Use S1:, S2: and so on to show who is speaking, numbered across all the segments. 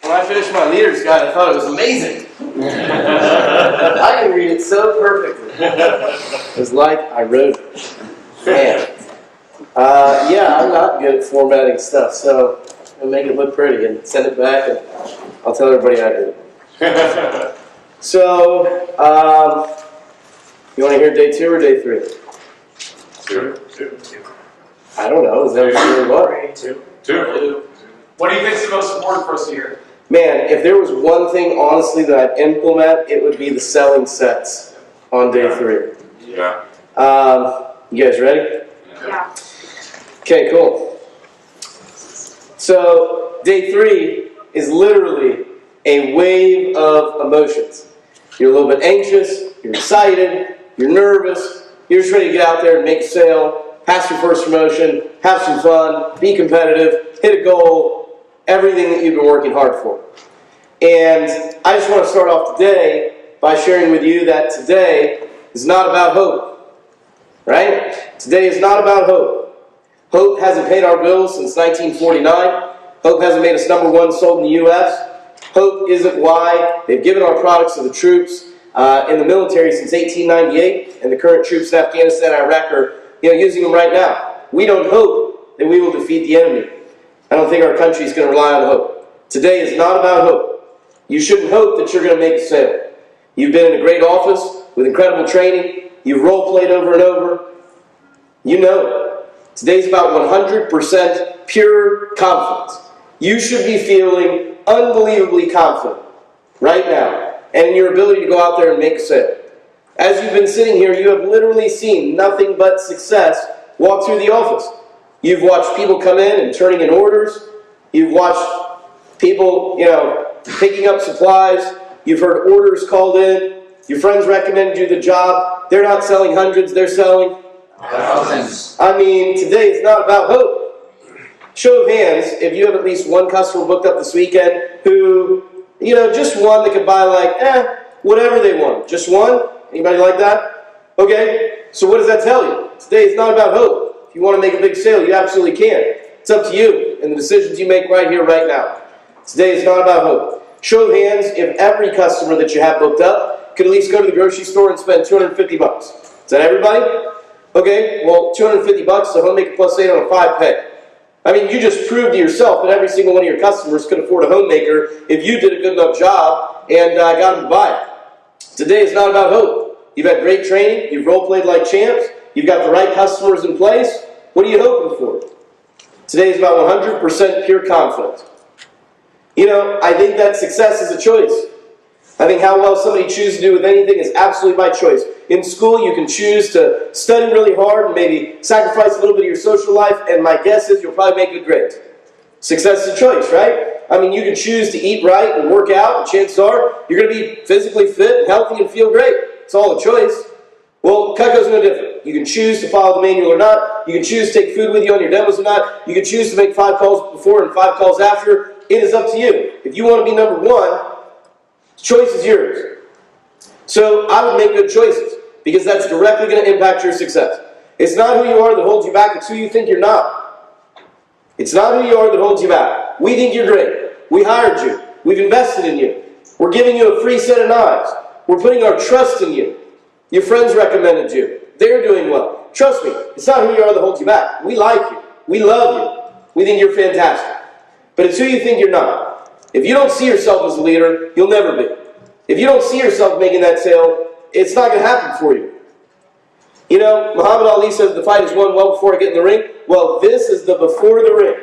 S1: when I finished my leader's guide, I thought it was amazing. I can read it so perfectly. It's like I wrote it. Man. Yeah, I'm not good at formatting stuff, so I'll make it look pretty and send it back, and I'll tell everybody I did it. So, you want to hear day 2 or day 3?
S2: Two.
S1: I don't know. Is that really what?
S2: Two.
S3: What do you think is the most important for us to hear?
S1: Man, if there was one thing, honestly, that I'd implement, it would be the selling sets on day 3.
S2: Yeah.
S1: You guys ready?
S4: Yeah.
S1: Okay, cool. So, day 3 is literally a wave of emotions. You're a little bit anxious, you're excited, you're nervous, you're just ready to get out there and make a sale, pass your first promotion, have some fun, be competitive, hit a goal, everything that you've been working hard for. And I just want to start off today by sharing with you that today is not about hope. Right? Today is not about hope. Hope hasn't paid our bills since 1949. Hope hasn't made us #1 sold in the U.S. Hope isn't why they've given our products to the troops in the military since 1898, and the current troops in Afghanistan and Iraq are using them right now. We don't hope that we will defeat the enemy. I don't think our country is going to rely on hope. Today is not about hope. You shouldn't hope that you're going to make a sale. You've been in a great office with incredible training. You've role-played over and over. You know it. Today's about 100% pure confidence. You should be feeling unbelievably confident right now and in your ability to go out there and make a sale. As you've been sitting here, you have literally seen nothing but success walk through the office. You've watched people come in and turning in orders. You've watched people, picking up supplies. You've heard orders called in. Your friends recommended you the job. They're not selling hundreds, they're selling thousands. I mean, today is not about hope. Show of hands if you have at least one customer booked up this weekend who, just one that could buy whatever they want. Just one? Anybody like that? Okay, so what does that tell you? Today is not about hope. If you want to make a big sale, you absolutely can. It's up to you and the decisions you make right here, right now. Today is not about hope. Show of hands if every customer that you have booked up could at least go to the grocery store and spend $250. Is that everybody? Okay, well, $250 is a Homemaker Plus 8 on a 5-pay. I mean, you just proved to yourself that every single one of your customers could afford a Homemaker if you did a good enough job and got them to buy it. Today is not about hope. You've had great training. You've role-played like champs. You've got the right customers in place. What are you hoping for? Today is about 100% pure confidence. I think that success is a choice. I think how well somebody chooses to do with anything is absolutely by choice. In school, you can choose to study really hard and maybe sacrifice a little bit of your social life, and my guess is you'll probably make good grades. Success is a choice, right? I mean, you can choose to eat right and work out, and chances are you're going to be physically fit and healthy and feel great. It's all a choice. Well, Cutco's no different. You can choose to follow the manual or not. You can choose to take food with you on your demos or not. You can choose to make 5 calls before and 5 calls after. It is up to you. If you want to be #1, the choice is yours. So I would make good choices because that's directly going to impact your success. It's not who you are that holds you back. It's who you think you're not. It's not who you are that holds you back. We think you're great. We hired you. We've invested in you. We're giving you a free set of knives. We're putting our trust in you. Your friends recommended you. They're doing well. Trust me, it's not who you are that holds you back. We like you. We love you. We think you're fantastic. But it's who you think you're not. If you don't see yourself as a leader, you'll never be. If you don't see yourself making that sale, it's not going to happen for you. Muhammad Ali says the fight is won well before I get in the ring. Well, this is the before the ring.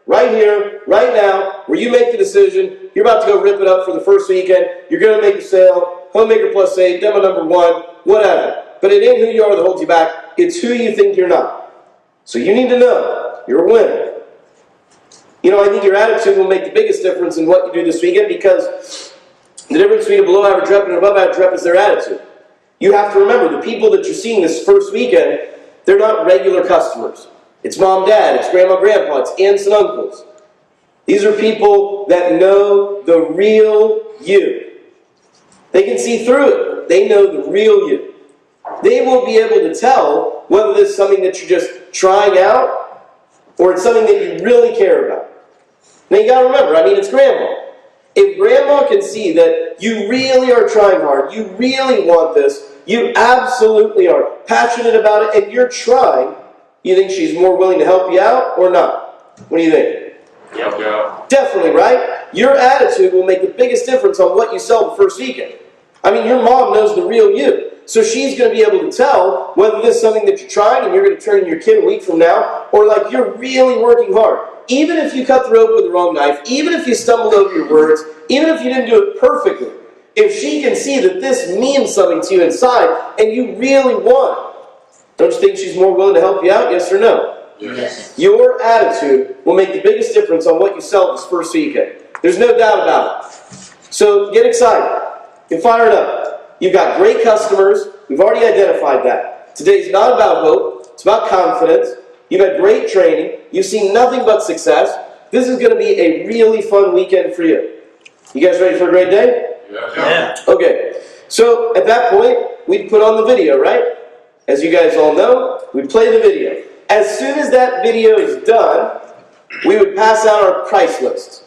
S1: Right here, right now, where you make the decision, you're about to go rip it up for the first weekend, you're going to make a sale, Homemaker Plus 8, demo #1, whatever. But it ain't who you are that holds you back, it's who you think you're not. So you need to know, you're a winner. I think your attitude will make the biggest difference in what you do this weekend because the difference between a below average rep and an above average rep is their attitude. You have to remember, the people that you're seeing this first weekend, they're not regular customers. It's mom, dad, it's grandma, grandpa, it's aunts and uncles. These are people that know the real you. They can see through it. They know the real you. They will be able to tell whether this is something that you're just trying out or it's something that you really care about. Now you got to remember, it's grandma. If grandma can see that you really are trying hard, you really want this, you absolutely are passionate about it, and you're trying, you think she's more willing to help you out or not? What do you think?
S2: Yeah.
S1: Definitely, right? Your attitude will make the biggest difference on what you sell the first weekend. I mean, your mom knows the real you. So she's going to be able to tell whether this is something that you're trying and you're going to turn in your kid a week from now, or like you're really working hard. Even if you cut the rope with the wrong knife, even if you stumbled over your words, even if you didn't do it perfectly, if she can see that this means something to you inside and you really want it, don't you think she's more willing to help you out, yes or no?
S2: Yes.
S1: Your attitude will make the biggest difference on what you sell this first weekend. There's no doubt about it. So get excited. Get fired up. You've got great customers. We've already identified that. Today's not about hope. It's about confidence. You've had great training. You've seen nothing but success. This is going to be a really fun weekend for you. You guys ready for a great day?
S2: Yeah.
S1: Okay. So at that point, we'd put on the video, right? As you guys all know, we'd play the video. As soon as that video is done, we would pass out our price list.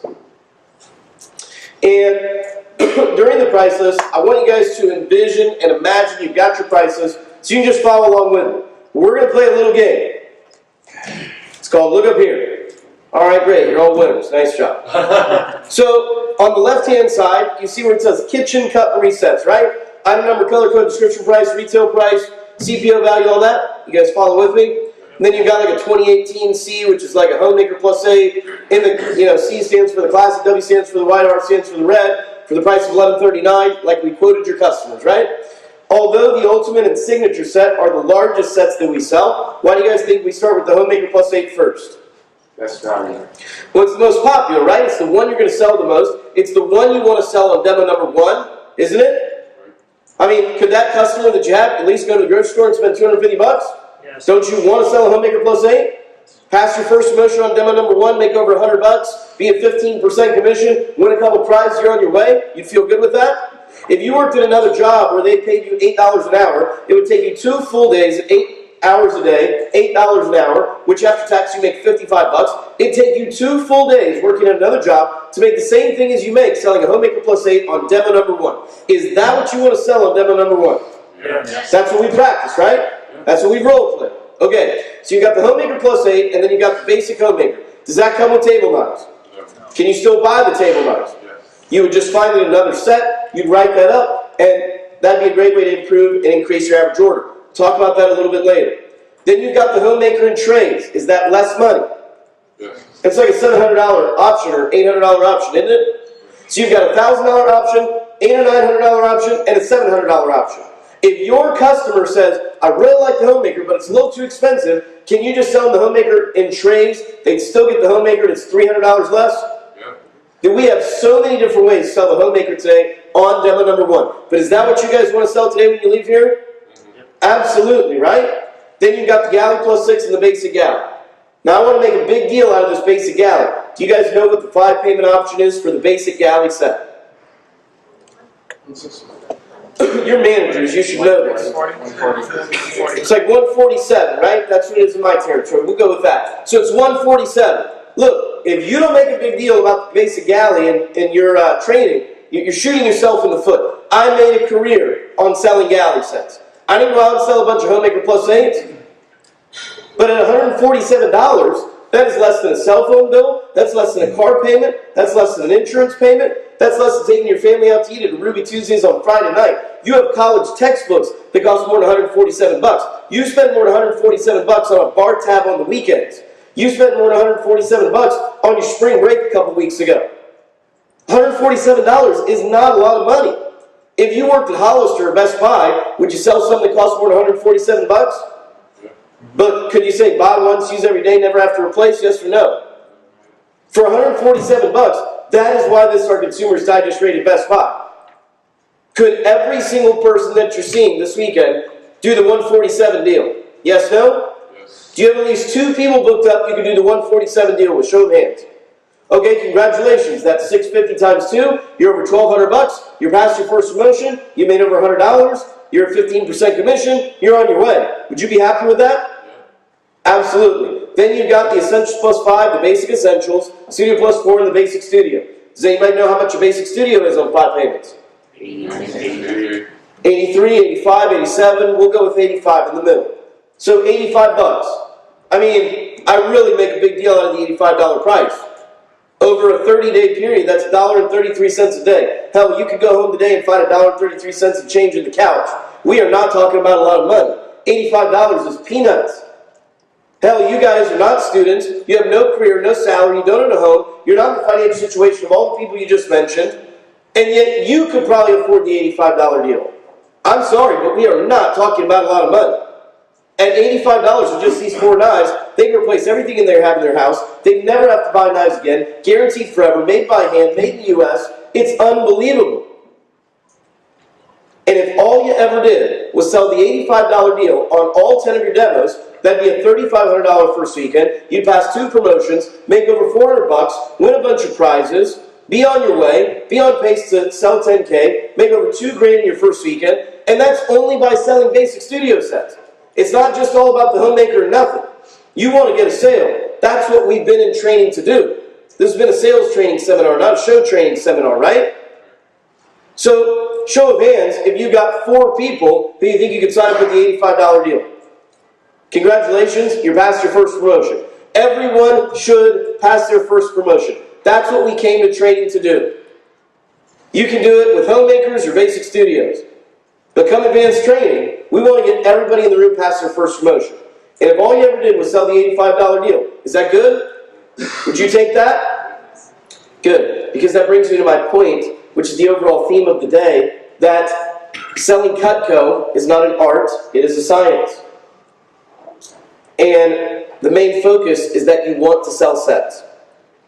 S1: And during the price list, I want you guys to envision and imagine you've got your price list, so you can just follow along with me. We're going to play a little game. It's called Look Up Here. All right, great. You're all winners. Nice job. So on the left-hand side, you see where it says kitchen cutlery sets, right? Item number, color code, description price, retail price, CPO value, all that. You guys follow with me? And then you've got like a 2018 C, which is like a Homemaker Plus 8. In the C stands for the classic, W stands for the white, R stands for the red, for the price of $11.39, like we quoted your customers, right? Although the Ultimate and Signature set are the largest sets that we sell, why do you guys think we start with the Homemaker Plus 8 first?
S2: That's value.
S1: Well, it's the most popular, right? It's the one you're going to sell the most. It's the one you want to sell on demo number 1, isn't it? I mean, could that customer that you have at least go to the grocery store and spend $250? Yes. Don't you want to sell a Homemaker Plus 8? Pass your first promotion on demo number 1, make over $100, be a 15% commission, win a couple prizes, you're on your way. You'd feel good with that? If you worked at another job where they paid you $8 an hour, it would take you 2 full days, 8 hours a day, $8 an hour, which after tax you make $55. It'd take you 2 full days working at another job to make the same thing as you make selling a Homemaker Plus 8 on demo number 1. Is that what you want to sell on demo number 1?
S2: Yes.
S1: That's what we practice, right? That's what we role play. Okay, so you got the Homemaker Plus 8, and then you got the basic Homemaker. Does that come with table knives?
S2: No.
S1: Can you still buy the table knives?
S2: Yes.
S1: You would just find it in another set, you'd write that up, and that'd be a great way to improve and increase your average order. Talk about that a little bit later. Then you've got the Homemaker in trays. Is that less money?
S2: Yes.
S1: It's like a $700 option or $800 option, isn't it? So you've got a $1,000 option, $800 or $900 option, and a $700 option. If your customer says, I really like the Homemaker, but it's a little too expensive, can you just sell them the Homemaker in trays? They'd still get the Homemaker and it's $300 less?
S2: Yeah.
S1: We have so many different ways to sell the Homemaker today on demo number 1. But is that what you guys want to sell today when you leave here?
S2: Mm-hmm.
S1: Absolutely, right? Then you've got the Galley Plus 6 and the Basic Galley. Now I want to make a big deal out of this Basic Galley. Do you guys know what the 5-payment option is for the Basic Galley set? You're managers, you should know this. It's like 147, right? That's what it is in my territory. We'll go with that. So it's 147. Look, if you don't make a big deal about the Basic Galley in your training, you're shooting yourself in the foot. I made a career on selling galley sets. I didn't go out and sell a bunch of Homemaker Plus 8s. But at $147, that is less than a cell phone bill, that's less than a car payment, that's less than an insurance payment, that's less than taking your family out to eat at Ruby Tuesdays on Friday night. You have college textbooks that cost more than $147. You spend more than $147 on a bar tab on the weekends. You spent more than $147 on your spring break a couple weeks ago. $147 is not a lot of money. If you worked at Hollister or Best Buy, would you sell something that costs more than $147? But could you say buy once, use every day, never have to replace? Yes or no? For $147, that is why this is our Consumer's Digest rated Best Buy. Could every single person that you're seeing this weekend do the 147 deal? Yes, no?
S2: Yes.
S1: Do you have at least 2 people booked up you can do the 147 deal with? Show of hands. Okay, congratulations. That's 650 times 2. You're over $1,200. You're past your first promotion. You made over $100. You're at 15% commission. You're on your way. Would you be happy with that? Absolutely. Then you've got the Essentials Plus 5, the Basic Essentials, Studio Plus 4, and the Basic Studio. Does anybody know how much a basic studio is on 5 payments? 83, 85, 87. We'll go with 85 in the middle. So 85 bucks. I mean, I really make a big deal out of the $85 price. Over a 30-day period, that's $1.33 a day. Hell, you could go home today and find $1.33 and change in the couch. We are not talking about a lot of money. $85 is peanuts. Hell, you guys are not students. You have no career, no salary. You don't own a home. You're not in the financial situation of all the people you just mentioned. And yet, you could probably afford the $85 deal. I'm sorry, but we are not talking about a lot of money. At $85 with just these 4 knives, they can replace everything they have in their house. They never have to buy knives again. Guaranteed forever, made by hand, made in the U.S. It's unbelievable. And if all you ever did was sell the $85 deal on all 10 of your demos, that'd be a $3,500 first weekend. You'd pass 2 promotions, make over 400 bucks, win a bunch of prizes, be on your way, be on pace to sell 10K, make over $2 grand in your first weekend, and that's only by selling basic studio sets. It's not just all about the homemaker or nothing. You want to get a sale. That's what we've been in training to do. This has been a sales training seminar, not a show training seminar, right? So, show of hands, if you got 4 people who you think you could sign up with the $85 deal. Congratulations, you're past your first promotion. Everyone should pass their first promotion. That's what we came to training to do. You can do it with homemakers or basic studios. But come advanced training, we want to get everybody in the room past their first promotion. And if all you ever did was sell the $85 deal, is that good? Would you take that? Good. Because that brings me to my point, which is the overall theme of the day, that selling Cutco is not an art, it is a science. And the main focus is that you want to sell sets.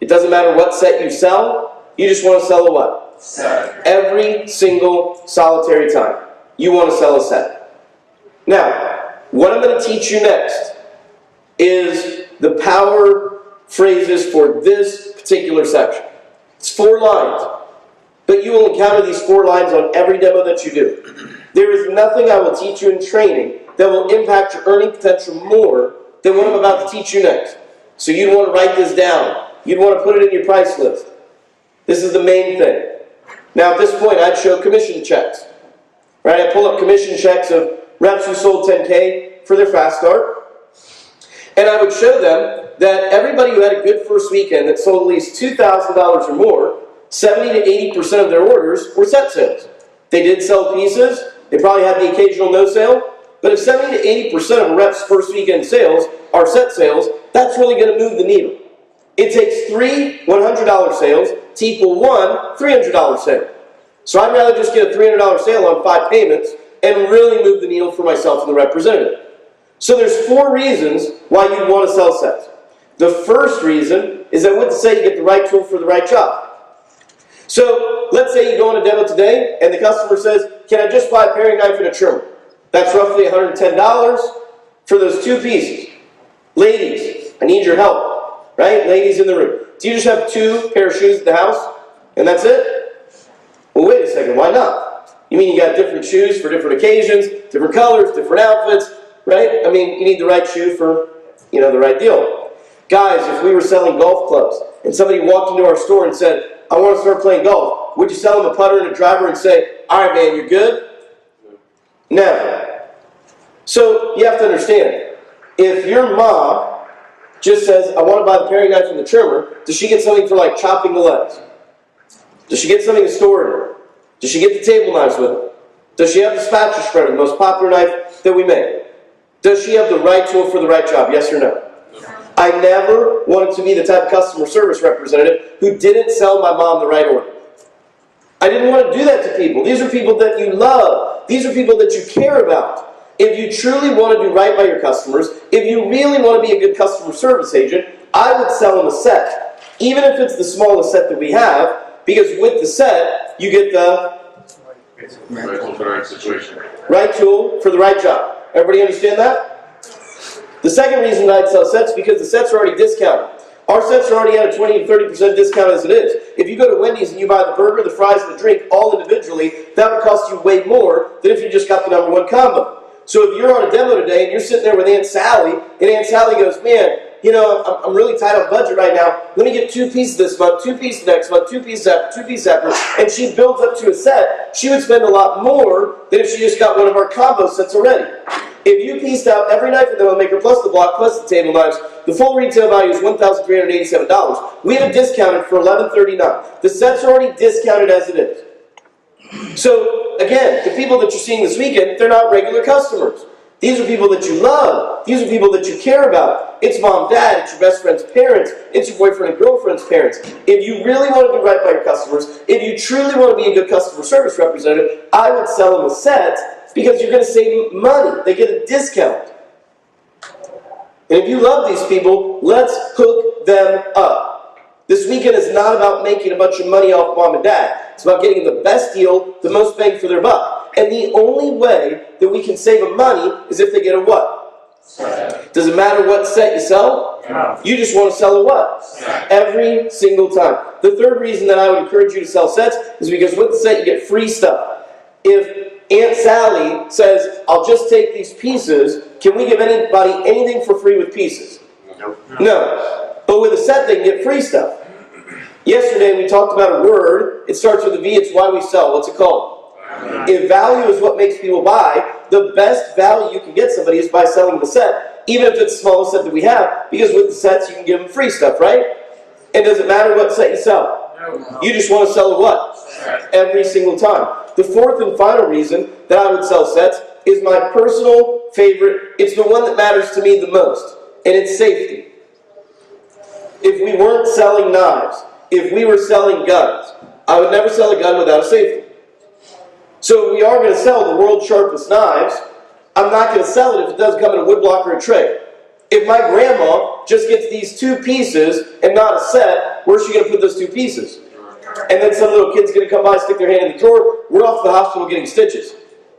S1: It doesn't matter what set you sell, you just want to sell a what? Set. Every single solitary time. You want to sell a set. Now, what I'm going to teach you next is the power phrases for this particular section. It's 4 lines, but you will encounter these 4 lines on every demo that you do. There is nothing I will teach you in training that will impact your earning potential more than what I'm about to teach you next. So you'd want to write this down. You'd want to put it in your price list. This is the main thing. Now, at this point, I'd show commission checks. Right, I pull up commission checks of reps who sold 10K for their fast start. And I would show them that everybody who had a good first weekend that sold at least $2,000 or more, 70 to 80% of their orders were set sales. They did sell pieces. They probably had the occasional no sale. But if 70 to 80% of a rep's first weekend sales are set sales, that's really going to move the needle. It takes 3 $100 sales to equal 1 $300 sale. So I'd rather just get a $300 sale on 5 payments and really move the needle for myself and the representative. So there's 4 reasons why you'd want to sell sets. The first reason is that with the set you get the right tool for the right job. So let's say you go on a demo today and the customer says, can I just buy a paring knife and a trimmer? That's roughly $110 for those 2 pieces. Ladies, I need your help. Right? Ladies in the room. Do you just have 2 pair of shoes at the house and that's it? Well, wait a second, why not? You mean you got different shoes for different occasions, different colors, different outfits, right? I mean, you need the right shoe for, the right deal. Guys, if we were selling golf clubs and somebody walked into our store and said, I want to start playing golf, would you sell them a putter and a driver and say, all right, man, you're good? No. So you have to understand, if your mom just says, I want to buy the paring knife and the trimmer, does she get something for like chopping the legs? Does she get something to store in her? Does she get the table knives with her? Does she have the spatula spreader, the most popular knife that we make? Does she have the right tool for the right job, yes or no? I never wanted to be the type of customer service representative who didn't sell my mom the right order. I didn't want to do that to people. These are people that you love. These are people that you care about. If you truly want to do right by your customers, if you really want to be a good customer service agent, I would sell them a set. Even if it's the smallest set that we have, because with the set, you get the
S2: Right tool for the right situation.
S1: right tool for the right job. Everybody understand that? The second reason I'd sell sets is because the sets are already discounted. Our sets are already at a 20 to 30% discount as it is. If you go to Wendy's and you buy the burger, the fries, and the drink all individually, that would cost you way more than if you just got the #1 combo. So if you're on a demo today and you're sitting there with Aunt Sally, and Aunt Sally goes, man, I'm really tight on budget right now. Let me get 2 pieces this month, 2 pieces next month, 2 pieces after, 2 pieces after, and she builds up to a set. She would spend a lot more than if she just got one of our combo sets already. If you pieced out every knife in the maker plus the block plus the table knives, the full retail value is $1,387. We have it discounted for $1,139. The sets are already discounted as it is. So, again, the people that you're seeing this weekend, they're not regular customers. These are people that you love. These are people that you care about. It's mom, dad, it's your best friend's parents, it's your boyfriend and girlfriend's parents. If you really want to do right by your customers, if you truly want to be a good customer service representative, I would sell them a set because you're going to save money. They get a discount. And if you love these people, let's hook them up. This weekend is not about making a bunch of money off mom and dad. It's about getting the best deal, the most bang for their buck. And the only way that we can save them money is if they get a what? Set. Does it matter what set you sell? No. You just want to sell a what? Set. Every single time. The third reason that I would encourage you to sell sets is because with the set you get free stuff. If Aunt Sally says, I'll just take these pieces, can we give anybody anything for free with pieces? No. But with a set, they can get free stuff. Yesterday, we talked about a word. It starts with a V. It's why we sell. What's it called? If value is what makes people buy, the best value you can get somebody is by selling the set, even if it's the smallest set that we have, because with the sets, you can give them free stuff, right? And does it matter what set you sell? You just want to sell a what? Every single time. The fourth and final reason that I would sell sets is my personal favorite. It's the one that matters to me the most, and it's safety. If we weren't selling knives, if we were selling guns, I would never sell a gun without a safety. So if we are going to sell the world's sharpest knives, I'm not going to sell it if it doesn't come in a woodblock or a tray. If my grandma just gets these 2 pieces and not a set, where's she going to put those 2 pieces? And then some little kid's going to come by, stick their hand in the drawer, we're off to the hospital getting stitches.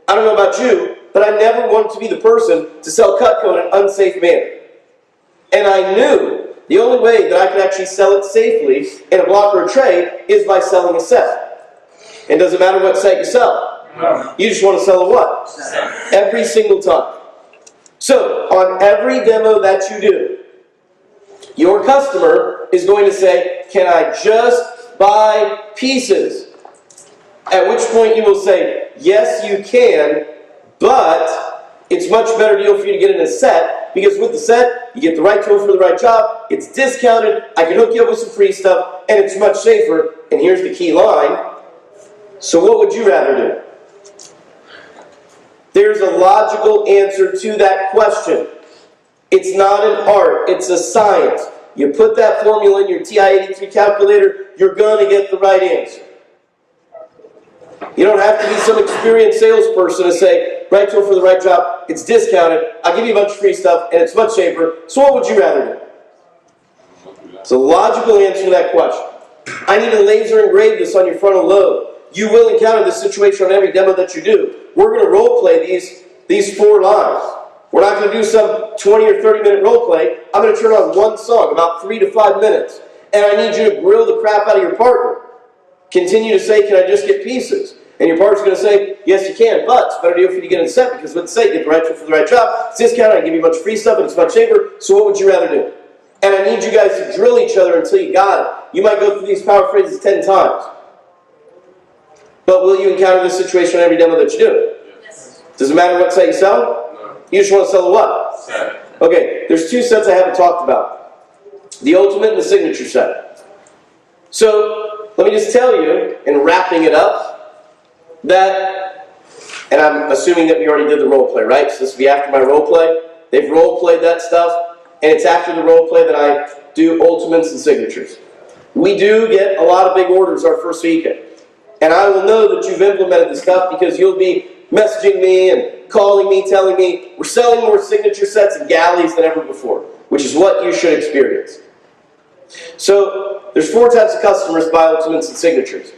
S1: I don't know about you, but I never wanted to be the person to sell Cutco in an unsafe manner. And I knew the only way that I could actually sell it safely in a block or a tray is by selling a set. And does it matter what set you sell? No. You just want to sell a what? Set. Every single time. So, on every demo that you do, your customer is going to say, can I just buy pieces? At which point you will say, yes you can, but it's much better deal for you to get in a set, because with the set, you get the right tool for the right job, it's discounted, I can hook you up with some free stuff, and it's much safer. And here's the key line. So what would you rather do? There's a logical answer to that question. It's not an art, it's a science. You put that formula in your TI-83 calculator, you're going to get the right answer. You don't have to be some experienced salesperson to say, right tool for the right job, it's discounted, I'll give you a bunch of free stuff, and it's much safer. So what would you rather do? It's a logical answer to that question. I need to laser engrave this on your frontal lobe. You will encounter this situation on every demo that you do. We're going to role play these 4 lines. We're not going to do some 20 or 30 minute role play. I'm going to turn on one song, about 3 to 5 minutes. And I need you to grill the crap out of your partner. Continue to say, can I just get pieces? And your partner's going to say, yes you can, but it's a better deal for you to get in the set, because with the set you get the right tool for the right job. It's discounted, I give you a bunch of free stuff, and it's much safer. So what would you rather do? And I need you guys to drill each other until you got it. You might go through these power phrases 10 times. But will you encounter this situation on every demo that you do? Yes. Does it matter what set you sell? No. You just want to sell a what? Set. Okay, there's 2 sets I haven't talked about. The Ultimate and the Signature set. So, let me just tell you, in wrapping it up, that, and I'm assuming that we already did the role play, right? So this will be after my role play. They've role played that stuff, and it's after the role play that I do Ultimates and Signatures. We do get a lot of big orders our first weekend. And I will know that you've implemented this stuff because you'll be messaging me and calling me, telling me, we're selling more signature sets and galleys than ever before, which is what you should experience. So, there's 4 types of customers buy Ultimates and Signatures.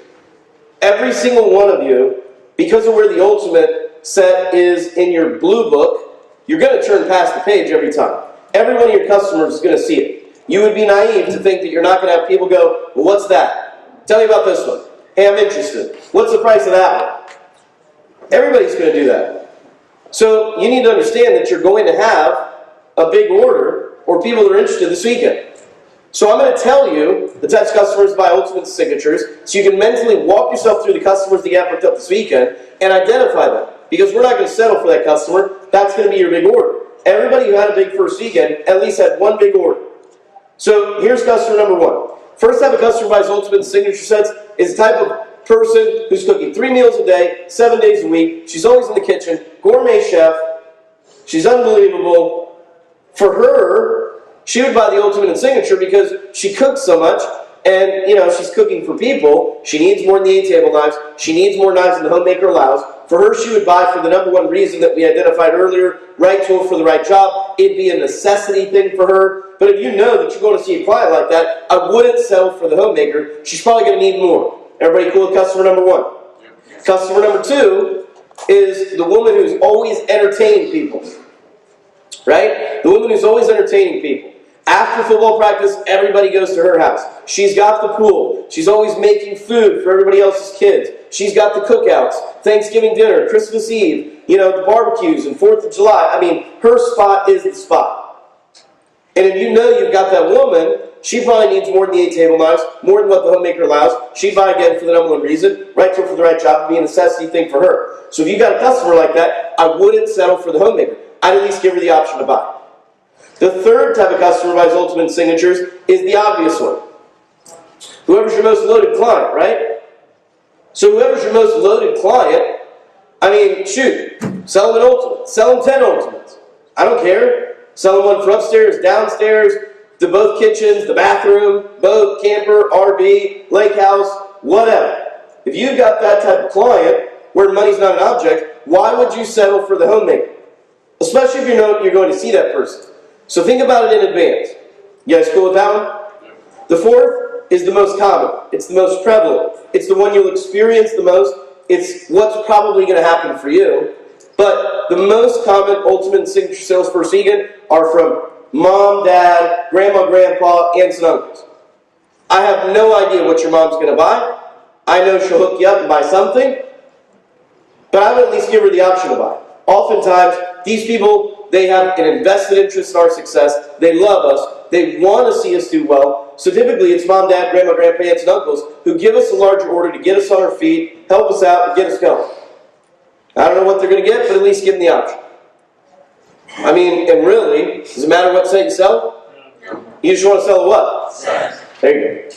S1: Every single one of you, because of where the Ultimate set is in your blue book, you're going to turn past the page every time. Every one of your customers is going to see it. You would be naive to think that you're not going to have people go, well, what's that? Tell me about this one. Hey, I'm interested. What's the price of that one? Everybody's going to do that. So you need to understand that you're going to have a big order, or people that are interested this weekend. So I'm going to tell you the types of customers buy Ultimate Signatures, so you can mentally walk yourself through the customers that you have booked up this weekend and identify them. Because we're not going to settle for that customer. That's going to be your big order. Everybody who had a big first weekend at least had one big order. So here's customer number one. First type of customer buys Ultimate Signature sets is the type of person who's cooking 3 meals a day, 7 days a week. She's always in the kitchen, gourmet chef. She's unbelievable. For her, she would buy the Ultimate Signature because she cooks so much, and she's cooking for people. She needs more than the 8 table knives. She needs more knives than the homemaker allows. For her, she would buy for the number one reason that we identified earlier, right tool for the right job. It'd be a necessity thing for her. But if you know that you're going to see a client like that, I wouldn't settle for the homemaker. She's probably going to need more. Everybody cool with customer number one? Customer number two is the woman who's always entertaining people. Right? The woman who's always entertaining people. After football practice, everybody goes to her house. She's got the pool. She's always making food for everybody else's kids. She's got the cookouts, Thanksgiving dinner, Christmas Eve, the barbecues and 4th of July. I mean, her spot is the spot. And if you know you've got that woman, she probably needs more than the 8 table knives, more than what the homemaker allows. She'd buy again for the number one reason, right tool for the right job, it'd be a necessity thing for her. So if you've got a customer like that, I wouldn't settle for the homemaker. I'd at least give her the option to buy. The third type of customer who buys Ultimate Signatures is the obvious one. Whoever's your most loaded client, right? So whoever's your most loaded client, shoot, sell them an Ultimate. Sell them 10 Ultimates. I don't care. Sell them one for upstairs, downstairs, to both kitchens, the bathroom, boat, camper, RV, lake house, whatever. If you've got that type of client where money's not an object, why would you settle for the homemaker? Especially if you know you're going to see that person. So think about it in advance. You guys cool with that one? The fourth is the most common. It's the most prevalent. It's the one you'll experience the most. It's what's probably going to happen for you. But the most common Ultimate Signature sales first weekend are from mom, dad, grandma, grandpa, aunts, and uncles. I have no idea what your mom's going to buy. I know she'll hook you up and buy something. But I would at least give her the option to buy. Oftentimes, these people, they have an invested interest in our success. They love us. They want to see us do well. So typically, it's mom, dad, grandma, grandpa, aunts, and uncles who give us a larger order to get us on our feet, help us out, and get us going. I don't know what they're going to get, but at least give them the option. And really, does it matter what set you sell? You just want to sell a what? There you go.